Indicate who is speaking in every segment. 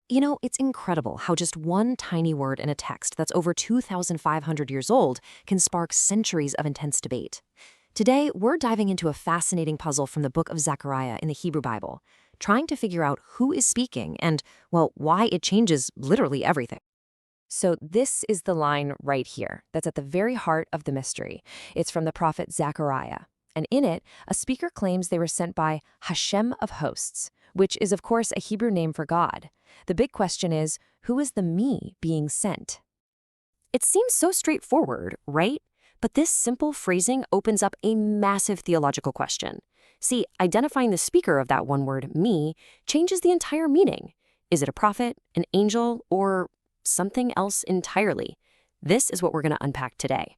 Speaker 1: It's incredible how just one tiny word in a text that's over 2,500 years old can spark centuries of intense debate. Today, we're diving into a fascinating puzzle from the book of Zechariah in the Hebrew Bible, trying to figure out who is speaking and, well, why it changes literally everything. So this is the line right here that's at the very heart of the mystery. It's from the prophet Zechariah. And in it, a speaker claims they were sent by Hashem of hosts, which is, of course, a Hebrew name for God. The big question is, who is the me being sent? It seems so straightforward, right? But this simple phrasing opens up a massive theological question. See, identifying the speaker of that one word, me, changes the entire meaning. Is it a prophet, an angel, or something else entirely? This is what we're going to unpack today.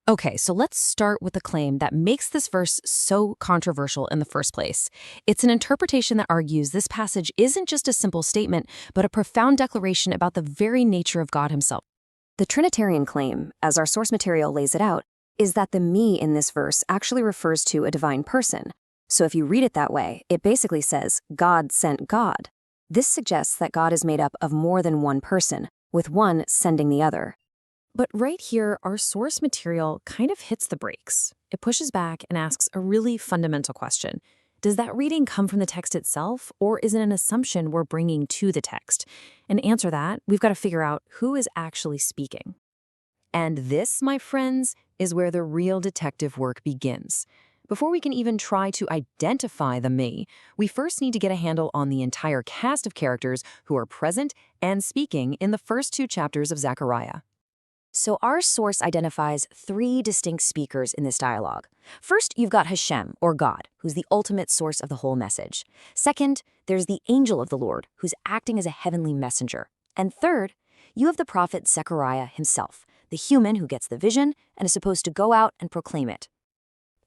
Speaker 1: Okay, so let's start with the claim that makes this verse so controversial in the first place. It's an interpretation that argues this passage isn't just a simple statement, but a profound declaration about the very nature of God himself. The Trinitarian claim, as our source material lays it out, is that the me in this verse actually refers to a divine person. So if you read it that way, it basically says, God sent God. This suggests that God is made up of more than one person, with one sending the other. But right here, our source material kind of hits the brakes. It pushes back and asks a really fundamental question. Does that reading come from the text itself, or is it an assumption we're bringing to the text? And to answer that, we've got to figure out who is actually speaking. And this, my friends, is where the real detective work begins. Before we can even try to identify the me, we first need to get a handle on the entire cast of characters who are present and speaking in the first two chapters of Zechariah. So our source identifies three distinct speakers in this dialogue. First, you've got Hashem, or God, who's the ultimate source of the whole message. Second, there's the angel of the Lord, who's acting as a heavenly messenger. And third, you have the prophet Zechariah himself, the human who gets the vision and is supposed to go out and proclaim it.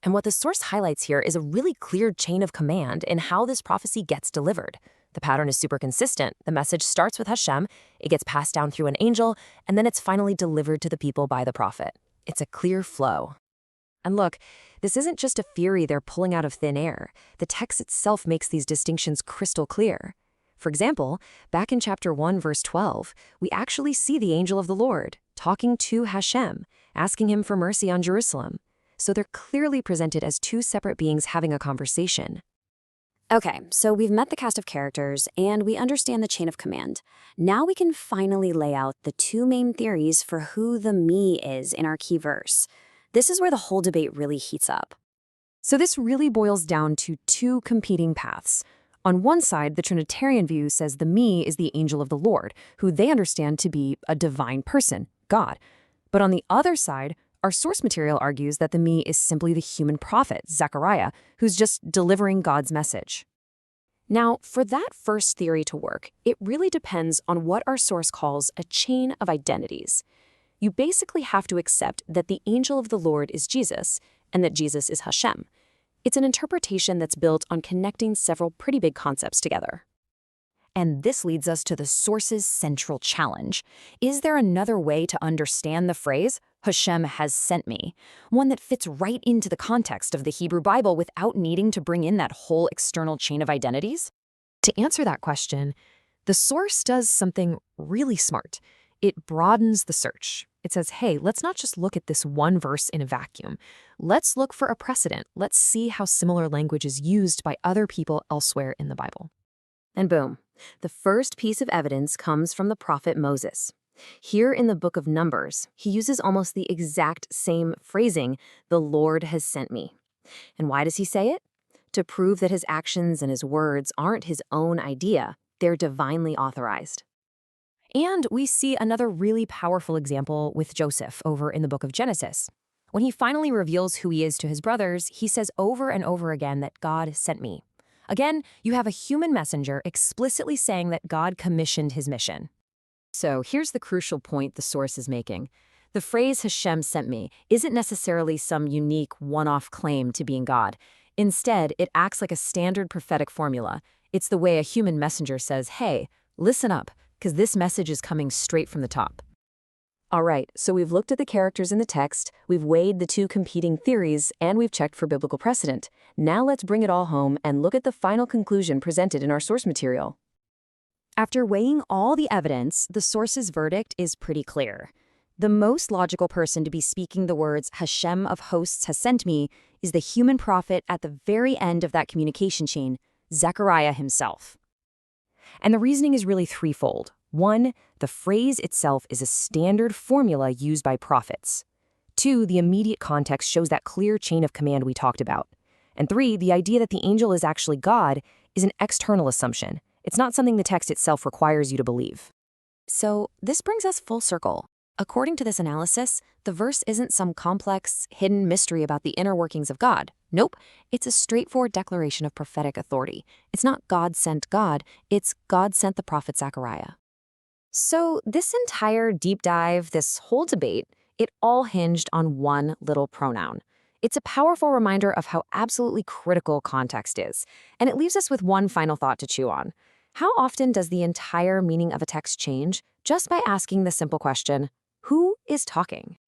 Speaker 1: And what the source highlights here is a really clear chain of command in how this prophecy gets delivered. The pattern is super consistent. The message starts with Hashem, it gets passed down through an angel, and then it's finally delivered to the people by the prophet. It's a clear flow. And look, this isn't just a theory they're pulling out of thin air. The text itself makes these distinctions crystal clear. For example, back in chapter 1, verse 12, we actually see the angel of the Lord talking to Hashem, asking him for mercy on Jerusalem. So they're clearly presented as two separate beings having a conversation.
Speaker 2: Okay, so we've met the cast of characters, and we understand the chain of command. Now we can finally lay out the two main theories for who the me is in our key verse. This is where the whole debate really heats up.
Speaker 1: So this really boils down to two competing paths. On one side, the Trinitarian view says the me is the angel of the Lord, who they understand to be a divine person, God. But on the other side, our source material argues that the me is simply the human prophet, Zechariah, who's just delivering God's message. Now, for that first theory to work, it really depends on what our source calls a chain of identities. You basically have to accept that the angel of the Lord is Jesus and that Jesus is Hashem. It's an interpretation that's built on connecting several pretty big concepts together. And this leads us to the source's central challenge. Is there another way to understand the phrase, Hashem has sent me, one that fits right into the context of the Hebrew Bible without needing to bring in that whole external chain of identities? To answer that question, the source does something really smart. It broadens the search. It says, hey, let's not just look at this one verse in a vacuum. Let's look for a precedent. Let's see how similar language is used by other people elsewhere in the Bible. And boom, the first piece of evidence comes from the prophet Moses. Here in the book of Numbers, he uses almost the exact same phrasing, the Lord has sent me. And why does he say it? To prove that his actions and his words aren't his own idea, they're divinely authorized. And we see another really powerful example with Joseph over in the book of Genesis. When he finally reveals who he is to his brothers, he says over and over again that God sent me. Again, you have a human messenger explicitly saying that God commissioned his mission. So here's the crucial point the source is making. The phrase Hashem sent me isn't necessarily some unique one-off claim to being God. Instead, it acts like a standard prophetic formula. It's the way a human messenger says, hey, listen up, because this message is coming straight from the top. All right, so we've looked at the characters in the text, we've weighed the two competing theories, and we've checked for biblical precedent. Now let's bring it all home and look at the final conclusion presented in our source material.
Speaker 2: After weighing all the evidence, the source's verdict is pretty clear. The most logical person to be speaking the words Hashem of hosts has sent me is the human prophet at the very end of that communication chain, Zechariah himself.
Speaker 1: And the reasoning is really threefold. 1, the phrase itself is a standard formula used by prophets. 2, the immediate context shows that clear chain of command we talked about. And 3, the idea that the angel is actually God is an external assumption. It's not something the text itself requires you to believe.
Speaker 2: So this brings us full circle. According to this analysis, the verse isn't some complex, hidden mystery about the inner workings of God. Nope, it's a straightforward declaration of prophetic authority. It's not God sent God, it's God sent the prophet Zechariah. So this entire deep dive, this whole debate, it all hinged on one little pronoun. It's a powerful reminder of how absolutely critical context is, and it leaves us with one final thought to chew on. How often does the entire meaning of a text change just by asking the simple question, who is talking?